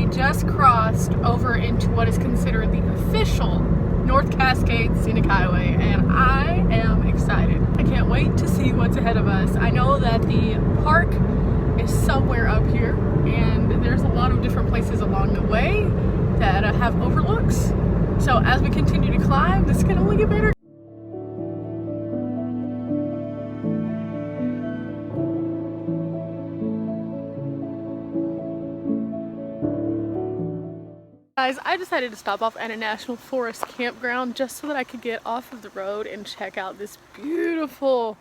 we just crossed over into what is considered the official North Cascades Scenic Highway, and I am excited. I can't wait to see what's ahead of us. I know that the park is somewhere up here, and there's a lot of different places along the way that have overlooks. So as we continue to climb, this can only get better. Guys, I decided to stop off at a national forest campground just so that I could get off of the road and check out this beautiful,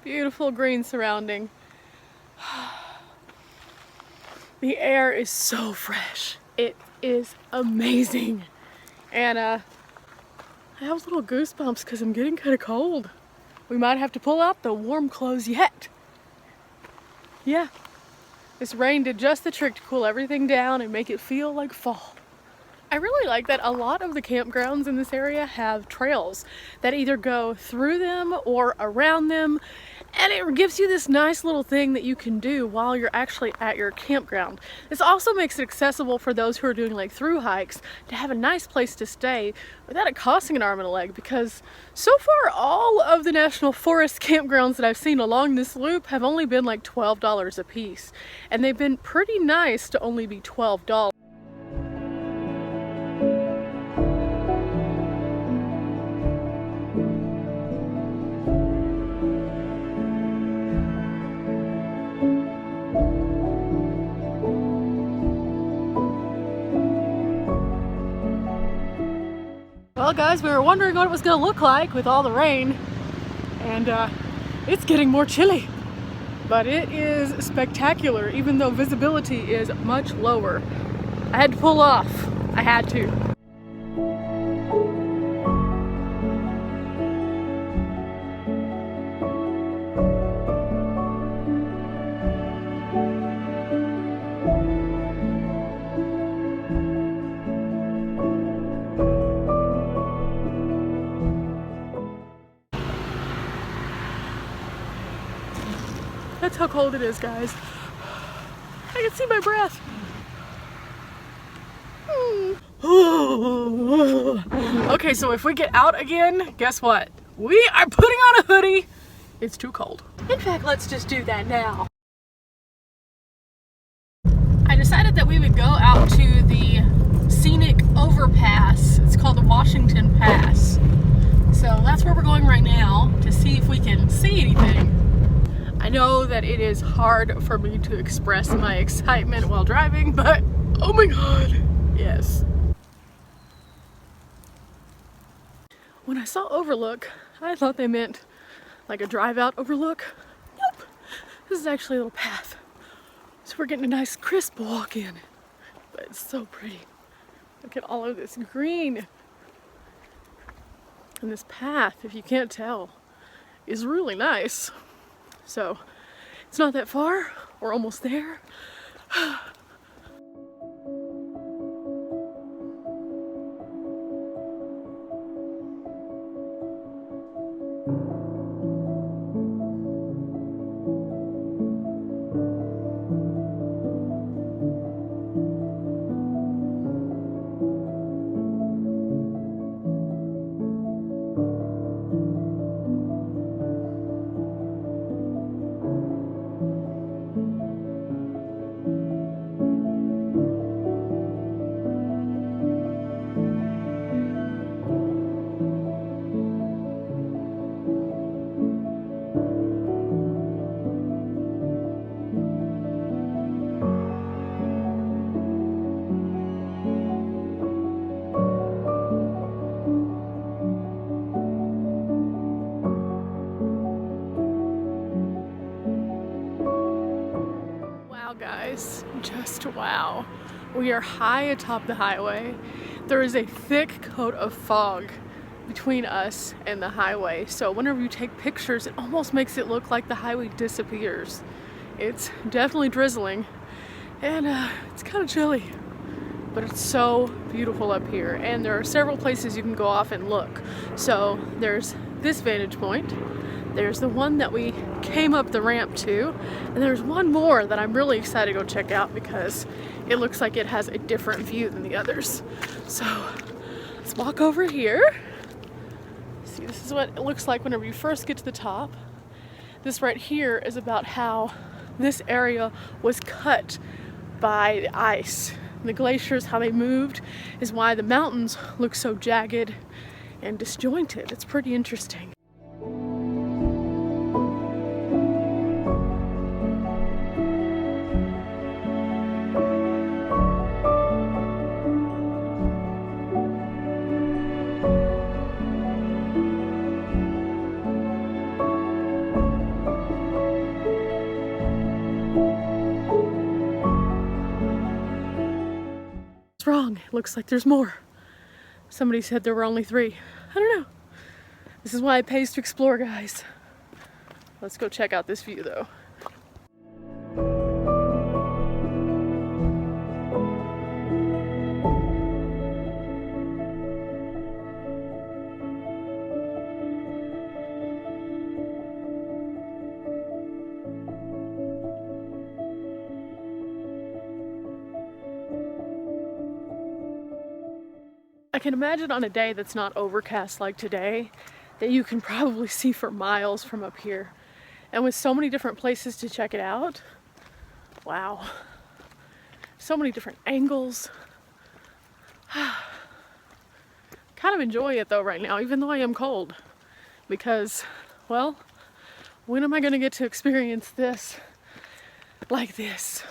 beautiful green surrounding. The air is so fresh. It is amazing. And I have little goosebumps because I'm getting kind of cold. We might have to pull out the warm clothes yet. Yeah, this rain did just the trick to cool everything down and make it feel like fall. I really like that a lot of the campgrounds in this area have trails that either go through them or around them, and it gives you this nice little thing that you can do while you're actually at your campground. This also makes it accessible for those who are doing like through hikes to have a nice place to stay without it costing an arm and a leg, because so far all of the national forest campgrounds that I've seen along this loop have only been like $12 a piece, and they've been pretty nice to only be $12. Well guys, we were wondering what it was going to look like with all the rain, and it's getting more chilly, but it is spectacular even though visibility is much lower. I had to pull off. I had to. That's how cold it is, guys. I can see my breath. Okay, so if we get out again, guess what? We are putting on a hoodie. It's too cold. In fact, let's just do that now. I decided that we would go out to the scenic overpass. It's called the Washington Pass. So that's where we're going right now to see if we can see anything. I know that it is hard for me to express my excitement while driving, but oh my god, yes. When I saw Overlook, I thought they meant like a drive-out overlook. Nope, this is actually a little path. So we're getting a nice crisp walk in, but it's so pretty. Look at all of this green. And this path, if you can't tell, is really nice. So it's not that far, we're almost there. Guys, just wow. We are high atop the highway. There is a thick coat of fog between us and the highway, so whenever you take pictures it almost makes it look like the highway disappears. It's definitely drizzling, and it's kind of chilly, but it's so beautiful up here, and there are several places you can go off and look. So there's this vantage point, There's the one that we came up the ramp to, and there's one more that I'm really excited to go check out because it looks like it has a different view than the others. So let's walk over here. See, this is what it looks like whenever you first get to the top. This right here is about how this area was cut by the ice. The glaciers, how they moved, is why the mountains look so jagged and disjointed. It's pretty interesting. It's wrong. It looks like there's more. Somebody said there were only 3. I don't know. This is why it pays to explore, guys. Let's go check out this view, though. I can imagine on a day that's not overcast like today, that you can probably see for miles from up here. And with so many different places to check it out, wow. So many different angles. Kind of enjoying it though right now, even though I am cold. Because, well, when am I gonna get to experience this like this?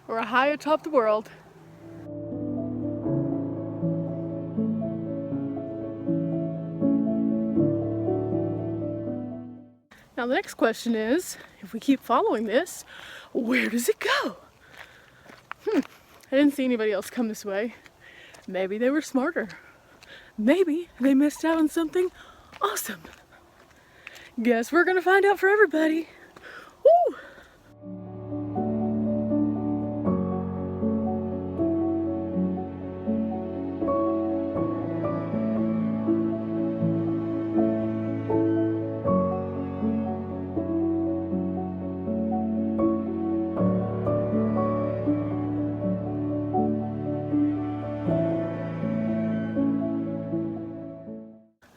We're high atop the world. Now the next question is, if we keep following this, where does it go? I didn't see anybody else come this way. Maybe they were smarter. Maybe they missed out on something awesome. Guess we're gonna find out for everybody. Woo!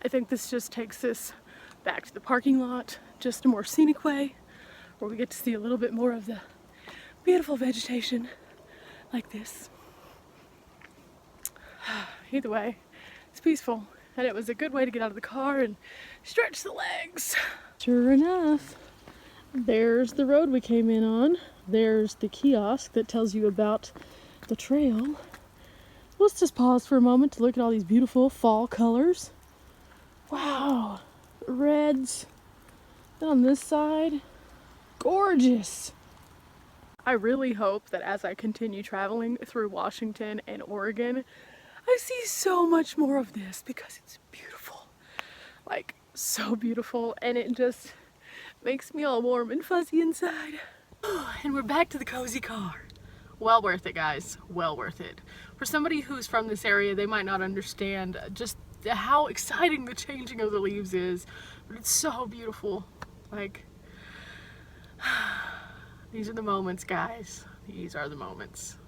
I think this just takes us back to the parking lot, just a more scenic way, where we get to see a little bit more of the beautiful vegetation like this. Either way, it's peaceful, and it was a good way to get out of the car and stretch the legs. Sure enough, there's the road we came in on. There's the kiosk that tells you about the trail. Let's just pause for a moment to look at all these beautiful fall colors. Wow, reds. Then on this side, gorgeous. I really hope that as I continue traveling through Washington and Oregon, I see so much more of this because it's beautiful. Like, so beautiful, and it just makes me all warm and fuzzy inside. And we're back to the cozy car. Well worth it, guys. Well worth it. For somebody who's from this area, they might not understand just how exciting the changing of the leaves is, but it's so beautiful. Like, these are the moments, guys. These are the moments.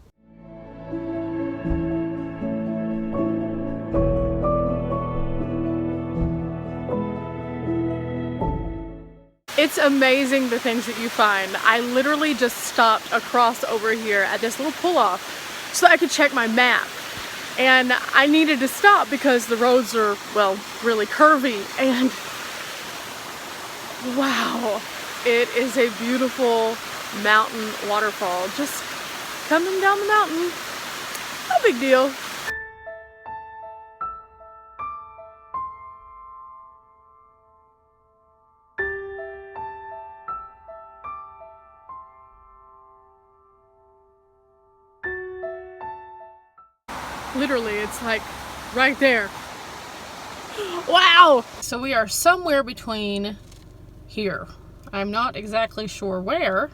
It's amazing the things that you find. I literally just stopped across over here at this little pull-off so that I could check my map. And I needed to stop because the roads are, well, really curvy. And wow, it is a beautiful mountain waterfall just coming down the mountain. No big deal. Literally, it's like right there. Wow! So we are somewhere between here. I'm not exactly sure where,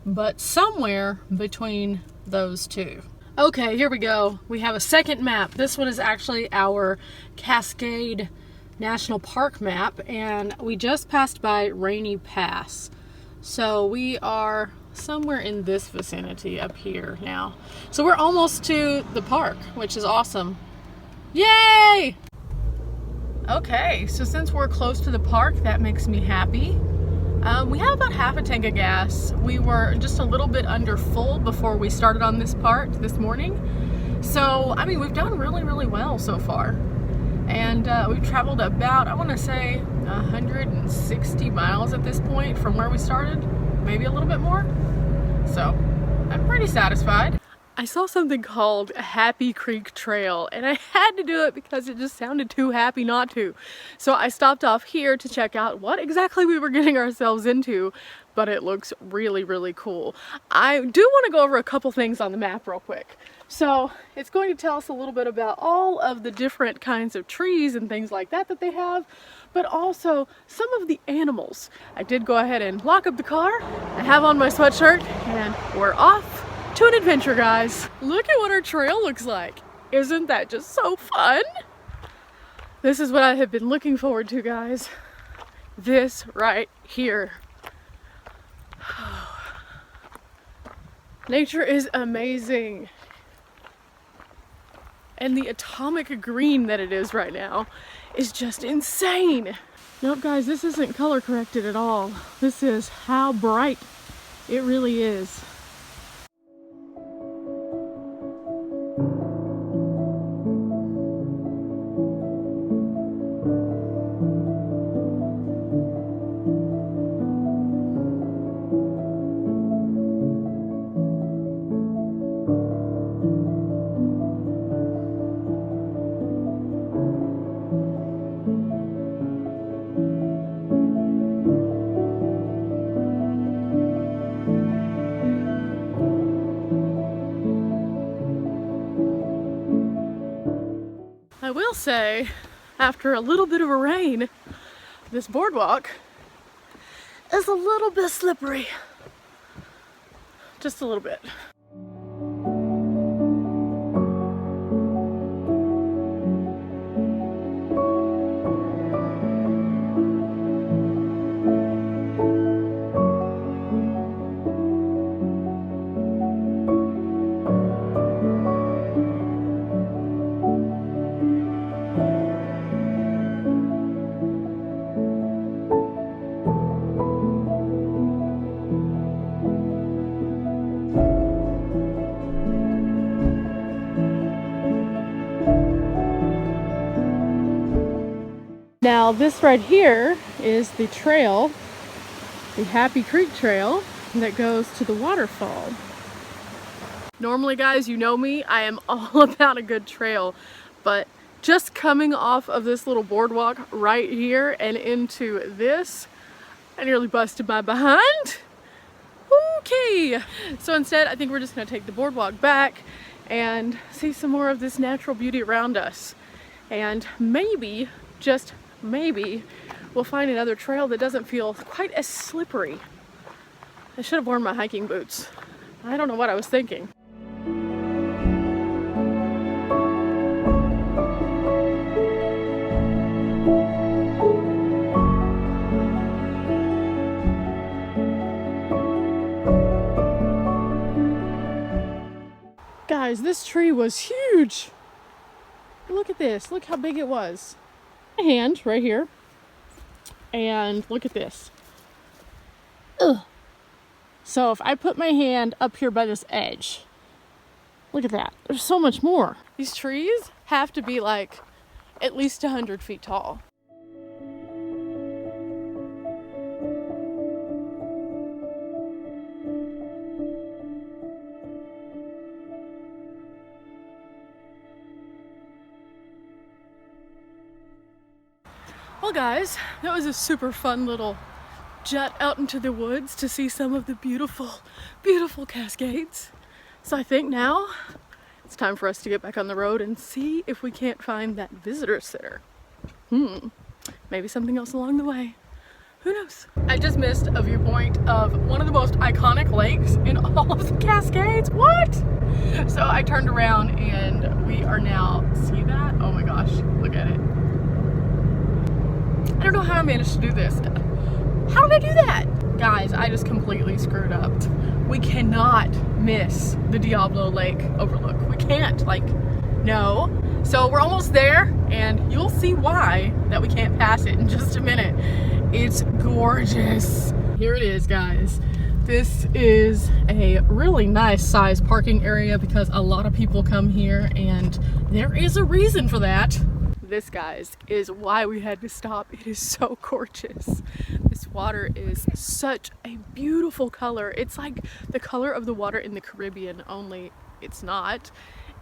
but somewhere between those two. Okay, here we go. We have a second map. This one is actually our Cascade National Park map, and we just passed by Rainy Pass. So we are somewhere in this vicinity up here now. So we're almost to the park, which is awesome. Yay! Okay, so since we're close to the park, that makes me happy. We have about half a tank of gas. We were just a little bit under full before we started on this part this morning. So, I mean, we've done really, really well so far. And we've traveled about, I want to say, 160 miles at this point from where we started. Maybe a little bit more. So, I'm pretty satisfied. I saw something called Happy Creek Trail, and I had to do it because it just sounded too happy not to. So I stopped off here to check out what exactly we were getting ourselves into, but it looks really, really cool. I do want to go over a couple things on the map real quick. So it's going to tell us a little bit about all of the different kinds of trees and things like that that they have, but also some of the animals. I did go ahead and lock up the car. I have on my sweatshirt, and we're off to an adventure, guys. Look at what our trail looks like. Isn't that just so fun? This is what I have been looking forward to, guys. This right here. Nature is amazing. And the atomic green that it is right now is just insane. Nope, guys, this isn't color corrected at all. This is how bright it really is. I will say, after a little bit of a rain, this boardwalk is a little bit slippery. Just a little bit. Now this right here is the trail, the Happy Creek Trail, that goes to the waterfall. Normally, guys, you know me, I am all about a good trail, but just coming off of this little boardwalk right here and into this, I nearly busted my behind. Okay, so instead I think we're just gonna take the boardwalk back and see some more of this natural beauty around us. And maybe, just maybe, we'll find another trail that doesn't feel quite as slippery. I should have worn my hiking boots. I don't know what I was thinking. Guys, this tree was huge. Look at this. Look how big it was. My hand right here. And look at this. Ugh. So if I put my hand up here by this edge, look at that. There's so much more. These trees have to be like at least 100 feet tall. Well guys, that was a super fun little jet out into the woods to see some of the beautiful, beautiful Cascades. So I think now it's time for us to get back on the road and see if we can't find that visitor center. Maybe something else along the way. Who knows? I just missed a viewpoint of one of the most iconic lakes in all of the Cascades. What? So I turned around and we are now, see that? Oh my gosh, look at it. I don't know how I managed to do this. How did I do that? Guys, I just completely screwed up. We cannot miss the Diablo Lake Overlook. We can't, like, no. So we're almost there and you'll see why that we can't pass it in just a minute. It's gorgeous. Here it is, guys. This is a really nice size parking area because a lot of people come here and there is a reason for that. This, guys, is why we had to stop. It is so gorgeous. This water is such a beautiful color. It's like the color of the water in the Caribbean, only it's not.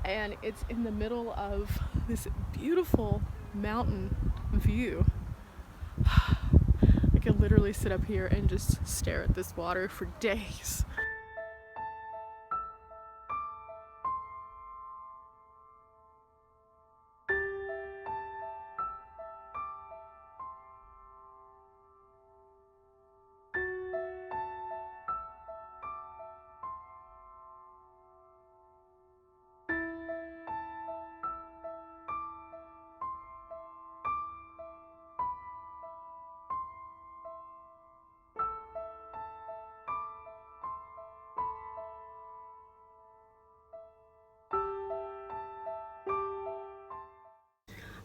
And it's in the middle of this beautiful mountain view. I could literally sit up here and just stare at this water for days.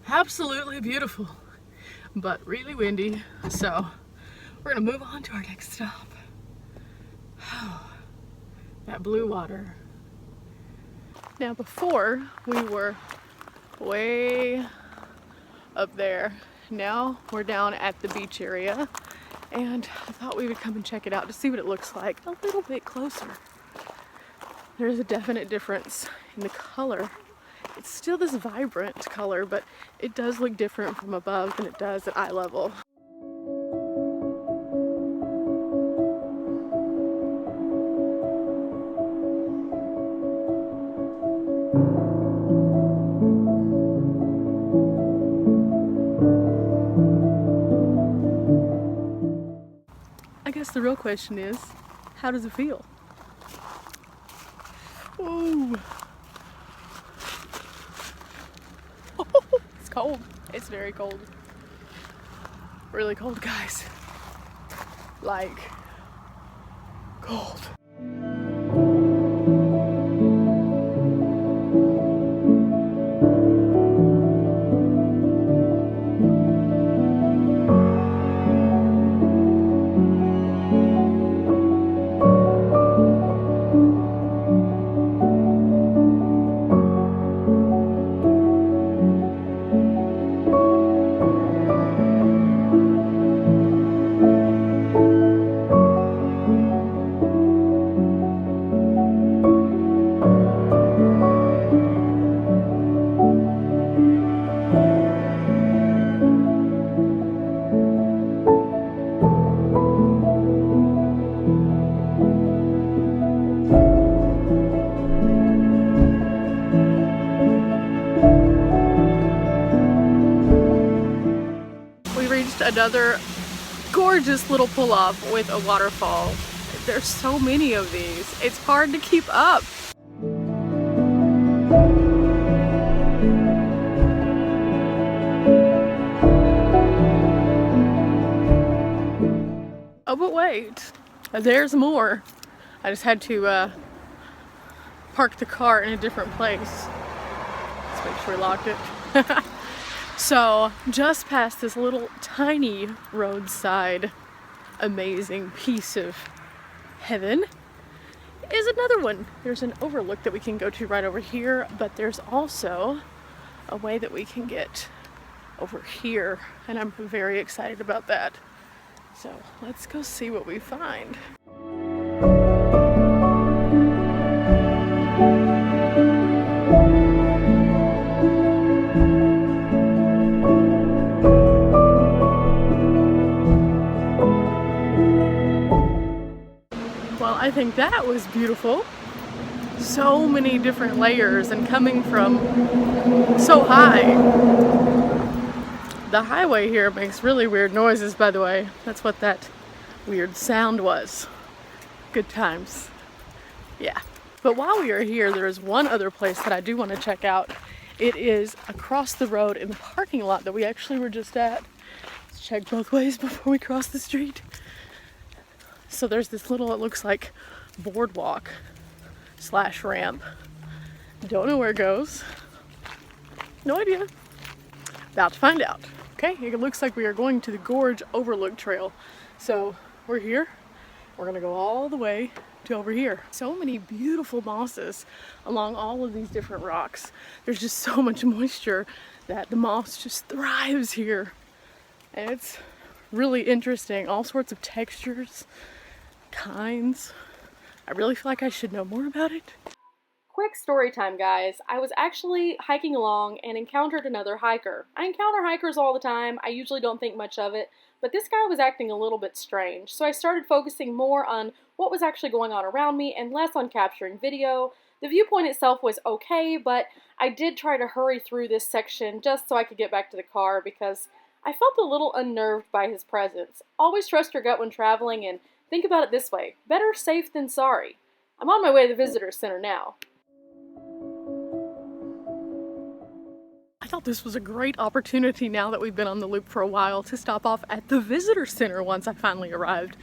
Absolutely beautiful, but really windy. So we're gonna move on to our next stop. Oh, that blue water. Now before we were way up there. Now we're down at the beach area and I thought we would come and check it out to see what it looks like a little bit closer. There's a definite difference in the color. It's still this vibrant color, but it does look different from above than it does at eye level. I guess the real question is, how does it feel? Ooh. It's cold. It's very cold. Really cold, guys. Like, cold. Another gorgeous little pull-off with a waterfall. There's so many of these. It's hard to keep up. Oh, but wait, there's more. I just had to park the car in a different place. Let's make sure we locked it. So just past this little tiny roadside amazing piece of heaven is another one. There's an overlook that we can go to right over here, but there's also a way that we can get over here, and I'm very excited about that. So let's go see what we find. I think that was beautiful. so many different layers and coming from so high. The highway here makes really weird noises, by the way. That's what that weird sound was. Good times. Yeah. But while we are here, there is one other place that I do want to check out. It is across the road in the parking lot that we actually were just at. Let's check both ways before we cross the street. So there's this little, it looks like, boardwalk / ramp. Don't know where it goes. No idea. About to find out. Okay, it looks like we are going to the Gorge Overlook trail. So we're here. We're gonna go all the way to over here. So many beautiful mosses along all of these different rocks. There's just so much moisture that the moss just thrives here. And it's really interesting. All sorts of textures, kinds. I really feel like I should know more about it. Quick story time, guys. I was actually hiking along and encountered another hiker. I encounter hikers all the time. I usually don't think much of it, but this guy was acting a little bit strange. So I started focusing more on what was actually going on around me and less on capturing video. The viewpoint itself was okay, but I did try to hurry through this section just so I could get back to the car because I felt a little unnerved by his presence. Always trust your gut when traveling, and think about it this way: better safe than sorry. I'm on my way to the visitor center now. I thought this was a great opportunity, now that we've been on the loop for a while, to stop off at the visitor center once I finally arrived.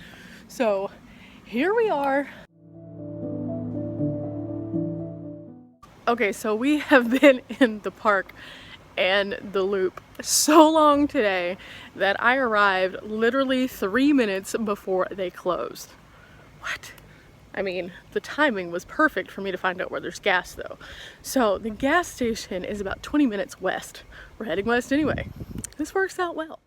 So here we are. Okay, so we have been in the park and the loop so long today that I arrived literally 3 minutes before they closed. What? I mean, the timing was perfect for me to find out where there's gas though. So the gas station is about 20 minutes west. We're heading west anyway. This works out well.